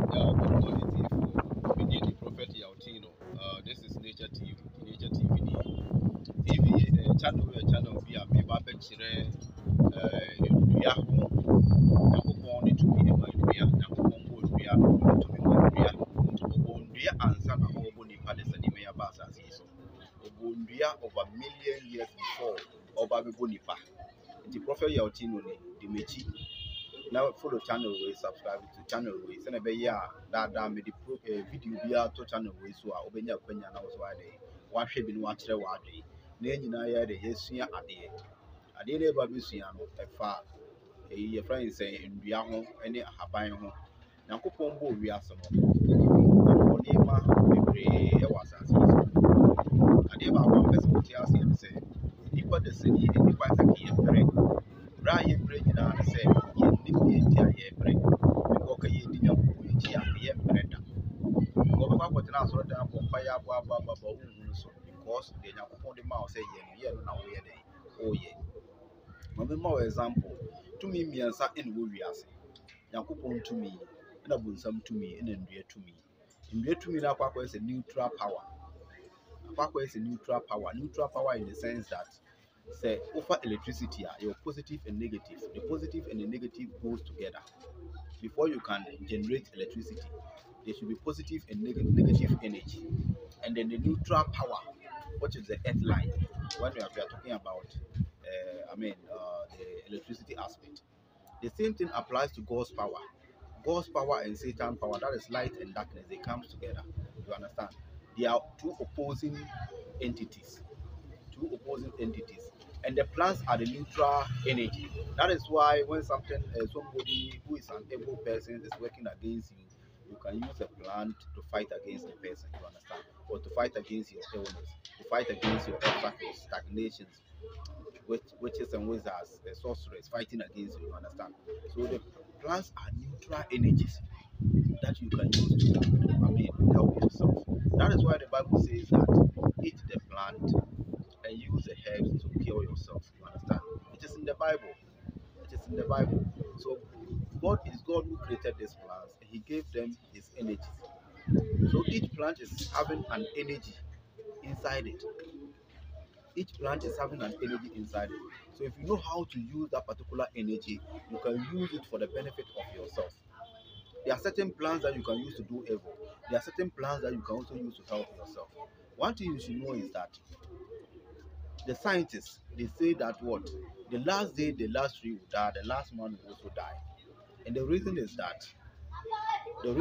Good morning, Tifo. We need the Prophet Yautino. This is Nature TV. Nature TV. TV channel be a member Betchere. Yahu, Nakupon to be a Maria, Nakupon, we are to be Maria, Obondia and Sana Oboni Palace and Imea Basa season. Obondia over million years before Oba Bonipa. The Prophet Yautino, the Mechi. Now follow channel way, subscribe to channel way. Send a be ya that me the video be out to channel way so obenya kwenya na so ade. Wa hwe bi no wa kire wa ade. Na nyina ya de yesua ade. Ade na ba besua no e fa ye friend say ndua ho ne ahaban ho. Nyankopon bo wi aso no. Oni ma bebre e wa asase so. Ade ba kwa person ti ase e say nipa de sani nipa saki e pere. Bra ye pere nyina na say ye nipa ti aye pere. Because ye di nyankopon ti aye pere da. Because the Nyankopon the mouth say yeah no na we dey. Oh yeah. Mama more example. To me miansa in wo wiase. Nyankopon to me, na bunsam to me, na ndua to me. Ndua to me na kwakwa is a neutral power. Kwakwa is a neutral power. Neutral power in the sense that say over electricity your positive and negative. The positive and the negative goes together. Before you can generate electricity, there should be positive and negative energy. And then the neutral power, which is the earth line, when we are talking about, the electricity aspect. The same thing applies to God's power. God's power and Satan's power, that is light and darkness, they come together. You understand? They are two opposing entities. Two opposing entities. And the plants are the neutral energy. That is why when somebody who is an able person is working against you, you can use a plant to fight against the person, you understand? Or to fight against your illness, to fight against your obstacles, stagnations, witches and wizards, sorcerers fighting against you, you understand? So the plants are neutral energies that you can use to, help yourself. That is why the Bible says that eat the plant and use the herbs to cure yourself. You understand? It is in the Bible. It is in the Bible. So God is God who created these plants and He gave them His energies. So each plant is having an energy inside it. Each plant is having an energy inside it. So if you know how to use that particular energy, you can use it for the benefit of yourself. There are certain plants that you can use to do evil. There are certain plants that you can also use to help yourself. One thing you should know is that the scientists, they say that what? The last day, the last tree will die, the last man will also die. And the reason is that, you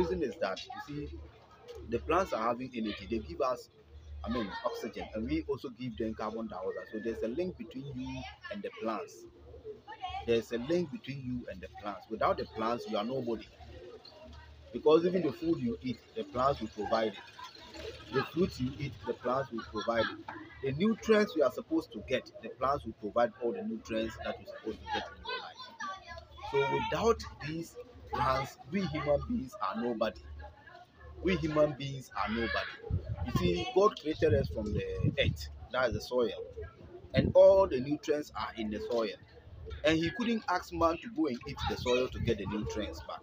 see, the plants are having energy. They give us, oxygen, and we also give them carbon dioxide. So there's a link between you and the plants. There's a link between you and the plants. Without the plants, you are nobody. Because even the food you eat, the plants will provide it. The fruits you eat, the plants will provide it. The nutrients you are supposed to get, the plants will provide all the nutrients that you're supposed to get in your life. So without these plants, we human beings are nobody. We human beings are nobody. You see, God created us from the earth, that is the soil, and all the nutrients are in the soil. And He couldn't ask man to go and eat the soil to get the nutrients back.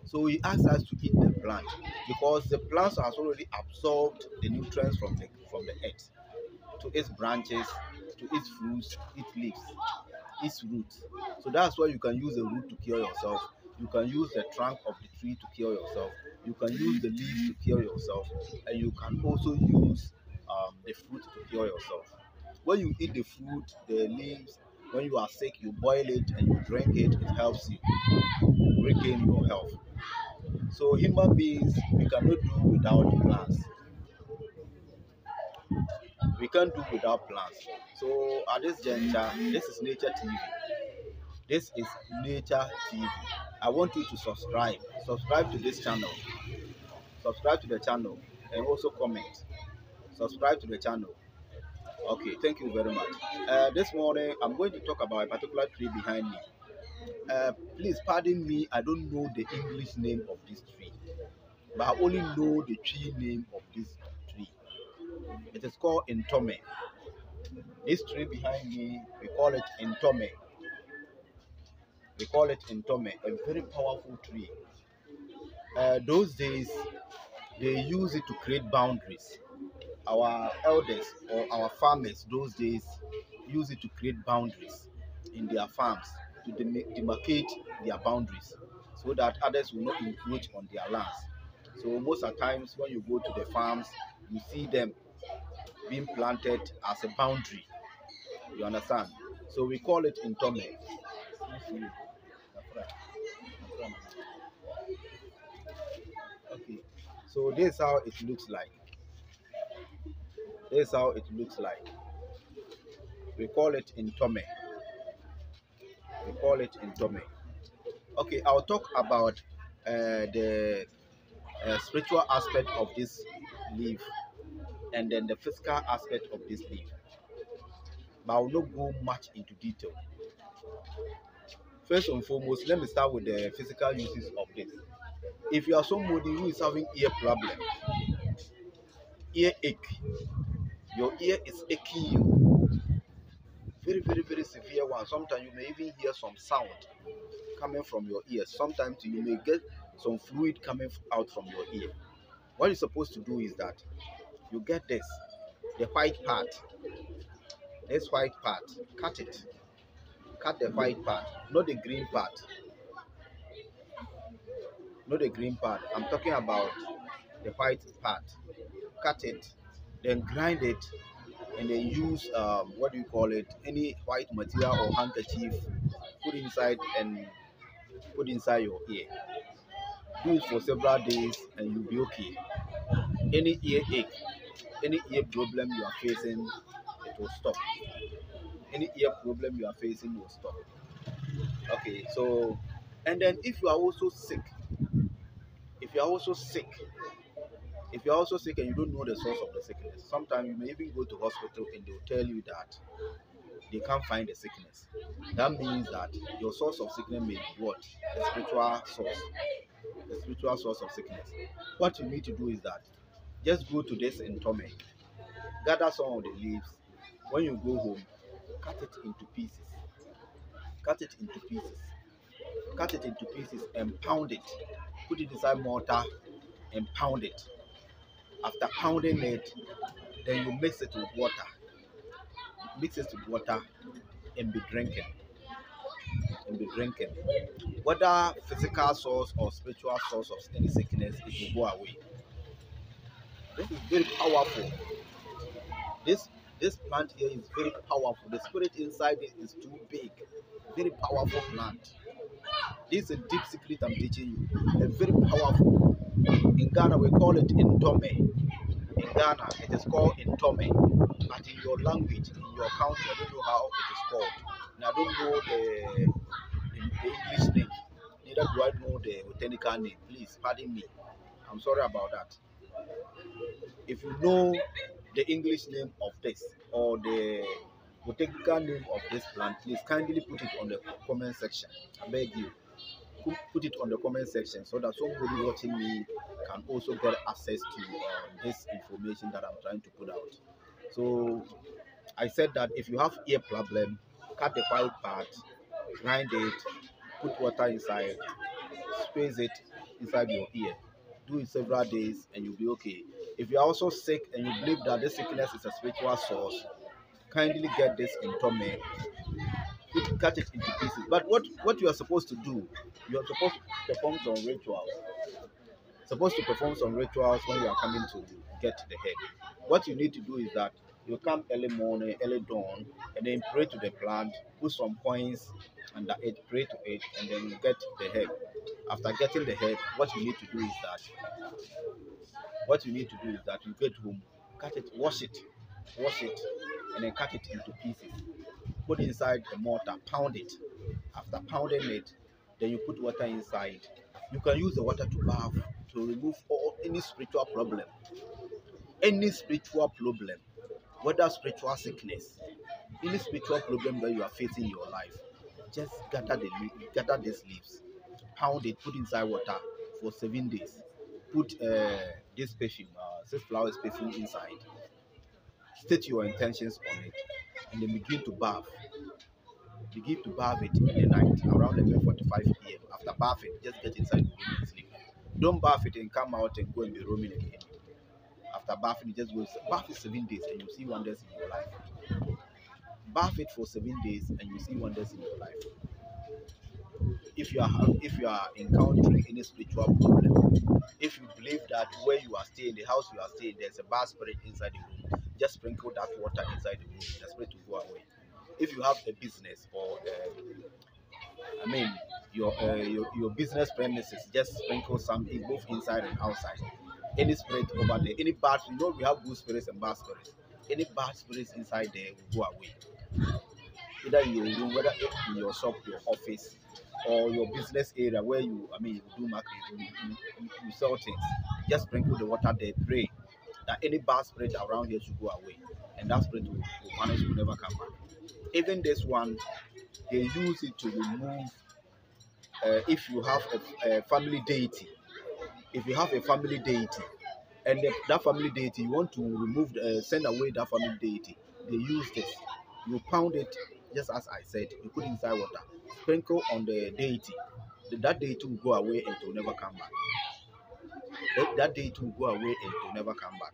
So He asked us to eat the plant because the plants has already absorbed the nutrients from the earth to its branches, to its fruits, its leaves, its roots. So that's why you can use the root to cure yourself. You can use the trunk of the tree to cure yourself. You can use the leaves to cure yourself, and you can also use the fruit to cure yourself. When you eat the fruit, the leaves, when you are sick, you boil it and you drink it. It helps you regain your health. So human beings, we cannot do without plants. We can't do without plants. So at this juncture, this is Nature TV. This is Nature TV. I want you to subscribe. Subscribe to this channel. Subscribe to the channel and also comment. Subscribe to the channel. Okay, thank you very much. This morning, I'm going to talk about a particular tree behind me. Please pardon me, I don't know the English name of this tree, but I only know the tree name of this tree. It is called Ntome. This tree behind me, we call it Ntome. We call it Ntome, a very powerful tree. Those days they use it to create boundaries. Our elders or our farmers those days use it to create boundaries in their farms, to demarcate their boundaries so that others will not encroach on their lands. So most of the times when you go to the farms, you see them being planted as a boundary. You understand? So we call it Ntome. Okay. So this is how it looks like. This is how it looks like. We call it Ntome. We call it Ntome. Okay, I'll talk about the spiritual aspect of this leaf and then the physical aspect of this leaf. But I will not go much into detail. First and foremost, let me start with the physical uses of this. If you are somebody who is having ear problem, ear ache, your ear is aching you, very, very, very severe one. Sometimes you may even hear some sound coming from your ears. Sometimes you may get some fluid coming out from your ear. What you're supposed to do is that you get this, the white part, this white part, cut it. Cut the white part, not the green part. Not the green part. I'm talking about the white part. Cut it, then grind it, and then use what do you call it? Any white material or handkerchief, put inside and put inside your ear. Do it for several days, and you'll be okay. Any ear ache, any ear problem you are facing, it will stop. Any ear problem you are facing will stop. Okay, so and then if you are also sick, if you are also sick, if you're also sick and you don't know the source of the sickness, sometimes you may even go to hospital and they'll tell you that they can't find the sickness. That means that your source of sickness may be what? The spiritual source. The spiritual source of sickness. What you need to do is that just go to this Ntome, gather some of the leaves. When you go home, cut it into pieces. Cut it into pieces. Cut it into pieces and pound it. Put it inside mortar and pound it. After pounding it, then you mix it with water. Mix it with water and be drinking. And be drinking. Whether physical source or spiritual source of any sickness, it will go away. This is very powerful. This plant here is very powerful. The spirit inside it is too big. Very powerful plant. This is a deep secret I'm teaching you. A very powerful. In Ghana we call it Ntome. In Ghana, it is called Ntome, but in your language, in your country, I don't know how it is called. And I don't know the English name. Neither do I know the botanical name. Please pardon me. I'm sorry about that. If you know the English name of this or the botanical name of this plant, please kindly put it on the comment section. I beg you. Put it on the comment section so that somebody watching me can also get access to this information that I'm trying to put out. So I said that if you have ear problem, cut the white part, grind it, put water inside, squeeze it inside your ear. Do it several days and you'll be okay. If you're also sick and you believe that this sickness is a spiritual source, kindly get this Ntome, cut it into pieces. But what you are supposed to do, you are supposed to perform some rituals. Supposed to perform some rituals when you are coming to get the head. What you need to do is that you come early morning, early dawn, and then pray to the plant, put some coins under it, pray to it, and then you get the head. After getting the head, what you need to do is that you get home, cut it, wash it, and then cut it into pieces. Put inside the mortar, pound it. After pounding it, then you put water inside. You can use the water to bath to remove any spiritual problem. Any spiritual problem, whether spiritual sickness, any spiritual problem that you are facing in your life, just gather these leaves, pound it, put inside water for 7 days. Put this perfume, this flower perfume inside. State your intentions on it, and then begin to bath. Begin to bath it in the night around 11:45 p.m. After bathing, just get inside the room and sleep. Don't bath it and come out and go and be roaming again. After bathing, just go bath it 7 days and you see wonders in your life. Bath it for 7 days and you see wonders in your life. If you are encountering any spiritual problem, if you believe that where you are staying, the house you are staying, there's a bad spirit inside the room, just sprinkle that water inside the room. The spirit will go away. If you have a business or I mean your business premises, just sprinkle some both inside and outside. Any spirit over there, any bad, we have good spirits and bad spirits. Any bad spirits inside there will go away. Either in your room, whether in your shop, your office, or your business area where you do market, you sell things. Just sprinkle the water there. Pray that any bad spirit around here should go away, and that spirit will vanish, will never come back. Even this one, they use it to remove. If you have a family deity, if you have a family deity, and that family deity you want to remove, send away that family deity, they use this. You pound it just as I said. You put inside water, sprinkle on the deity. That deity will go away and it will never come back. That deity will go away and it will never come back.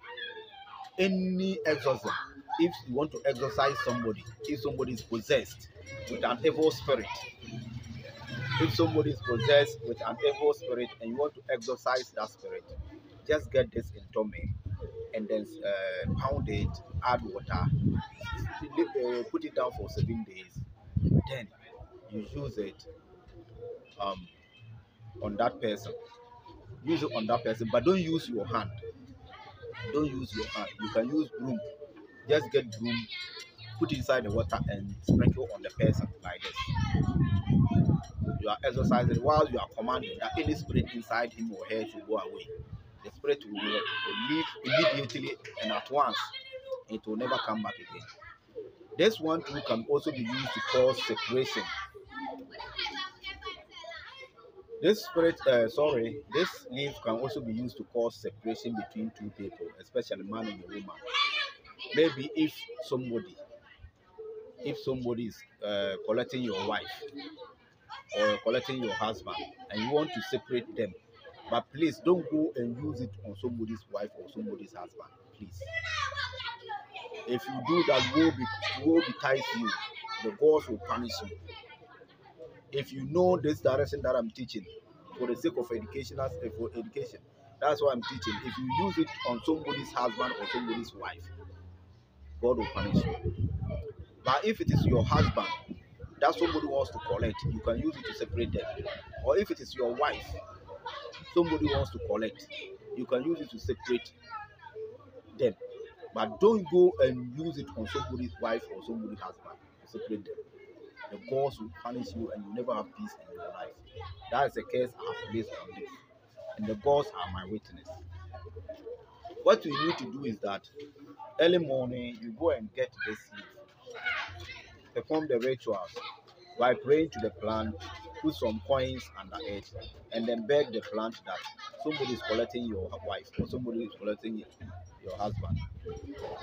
Any exorcism, if you want to exorcise somebody, if somebody is possessed with an evil spirit, if somebody is possessed with an evil spirit and you want to exorcise that spirit, just get this in Ntome and then pound it, add water, put it down for 7 days. Then you use it um, on that person. Use it on that person, but don't use your hand. Don't use your hand. You can use broom. Just get broom, put inside the water and sprinkle on the person like this. You are exercising while you are commanding that any spirit inside him or her should go away. The spirit will leave immediately and at once. It will never come back again. This one too can also be used to cause separation. This leaf can also be used to cause separation between two people, especially man and a woman. Maybe if somebody is collecting your wife or collecting your husband and you want to separate them, but please don't go and use it on somebody's wife or somebody's husband, please. If you do that, woe betide you. The gods will punish you. If you know this direction that I'm teaching, for the sake of for education, that's what I'm teaching. If you use it on somebody's husband or somebody's wife, God will punish you. But if it is your husband that somebody wants to collect, you can use it to separate them. Or if it is your wife, somebody wants to collect, you can use it to separate them. But don't go and use it on somebody's wife or somebody's husband to separate them. The gods will punish you and you never have peace in your life. That is the curse I have placed on this. And the gods are my witness. What you need to do is that early morning you go and get this leaf, perform the rituals by praying to the plant, put some coins under it, and then beg the plant that somebody is collecting your wife or somebody is collecting your husband,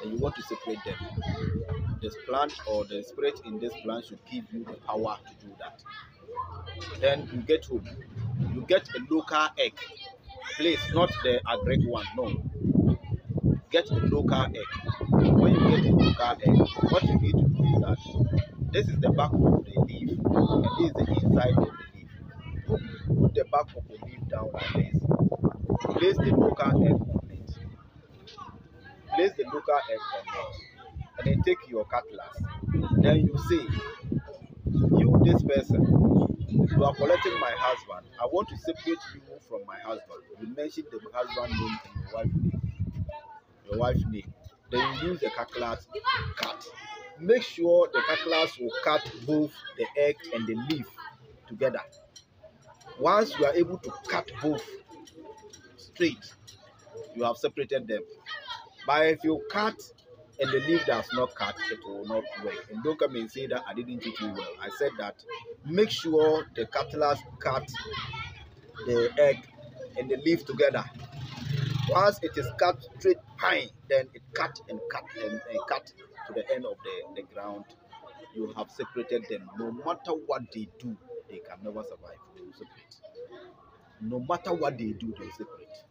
and you want to separate them. This plant or the spirit in this plant should give you the power to do that. Then you get home, you get a local egg. Please, not the agric one, no. Get a local egg. When you get a local egg, what you need to do is that this is the back of the leaf, and this is the inside of the leaf. Put the back of the leaf down like this. Place the local egg on it. Place the local egg on it. And then take your cutlass. Then you say, you, this person, you are collecting my husband. I want to separate you from my husband. You mention the husband name and your wife's name. Your wife's name. Then you use the cutlass, cut. Make sure the cutlass will cut both the egg and the leaf together. Once you are able to cut both straight, you have separated them. But if you cut and the leaf does not cut, it will not work. And don't come and say that I didn't teach you well. I said that make sure the cutlass cut the egg and the leaf together. Once it is cut straight pine, then it cut and cut and cut to the end of the ground. You have separated them. No matter what they do, they can never survive. They will separate. No matter what they do, they separate.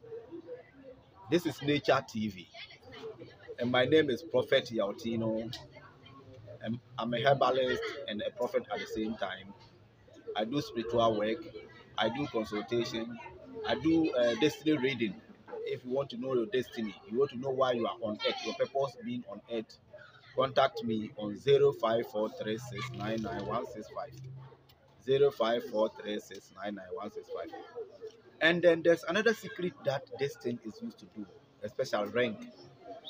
This is Nature TV, and my name is Prophet Yautino. I'm a herbalist and a prophet at the same time. I do spiritual work, I do consultation, I do destiny reading. If you want to know your destiny, you want to know why you are on earth, your purpose being on earth, contact me on 0543699165. 0543699165. And then there's another secret that this thing is used to do, a special ring.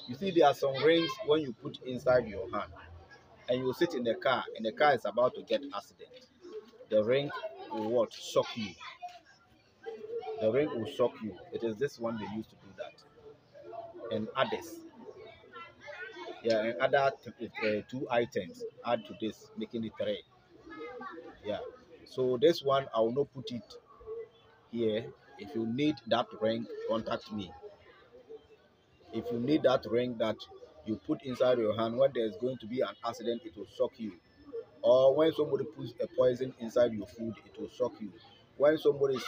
You see, there are some rings when you put inside your hand and you sit in the car and the car is about to get accident. The ring will what? Shock you. The ring will shock you. It is this one they used to do that. And others. Yeah, and other two items add to this, making it three. Yeah. So this one I will not put it here. If you need that ring, contact me. If you need that ring that you put inside your hand, when there's going to be an accident, it will shock you. Or when somebody puts a poison inside your food, it will shock you. When somebody is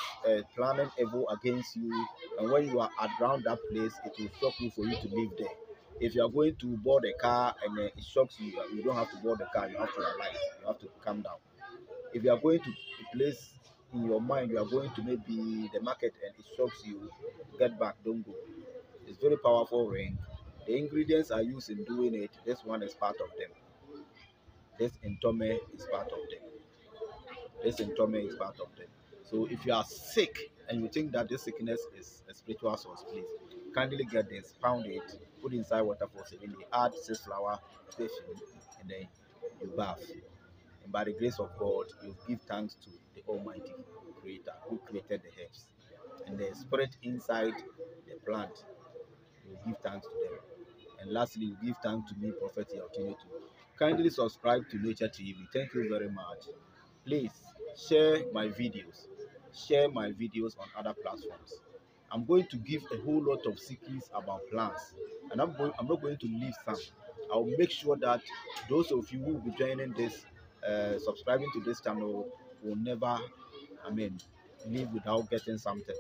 planning evil against you, and when you are around that place, it will shock you for you to live there. If you are going to board a car and it shocks you, you don't have to board the car, you have to alight, you have to calm down. If you are going to a place in your mind, you are going to maybe the market and it shocks you, get back, don't go. It's very powerful ring. The ingredients are used in doing it. This one is part of them. This Ntome is part of them. This Ntome is part of them. So if you are sick and you think that this sickness is a spiritual source, please kindly get this, pound it, put inside water for 7 days, add 6 flour, station, and then you bath. And by the grace of God, you give thanks to the Almighty Creator who created the herbs. And the spirit inside the plant, you give thanks to them. And lastly, you give thanks to me, Prophet Yautine, too. Kindly subscribe to Nature TV. Thank you very much. Please share my videos. Share my videos on other platforms. I'm going to give a whole lot of secrets about plants, and I'm not going to leave some. I'll make sure that those of you who will be joining this, subscribing to this channel, will never, leave without getting something.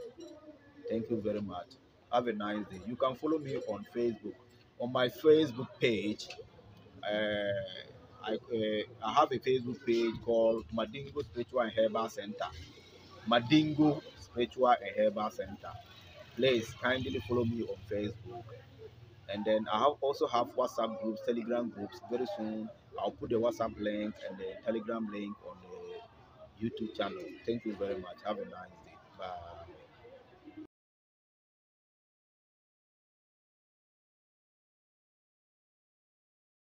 Thank you very much. Have a nice day. You can follow me on Facebook. On my Facebook page, I have a Facebook page called Madingo Spiritual and Herbal Center. Madingo Spiritual and Herbal Center. Please kindly follow me on Facebook. And then also have WhatsApp groups, Telegram groups. Very soon I'll put the WhatsApp link and the Telegram link on the YouTube channel. Thank you very much. Have a nice day. Bye.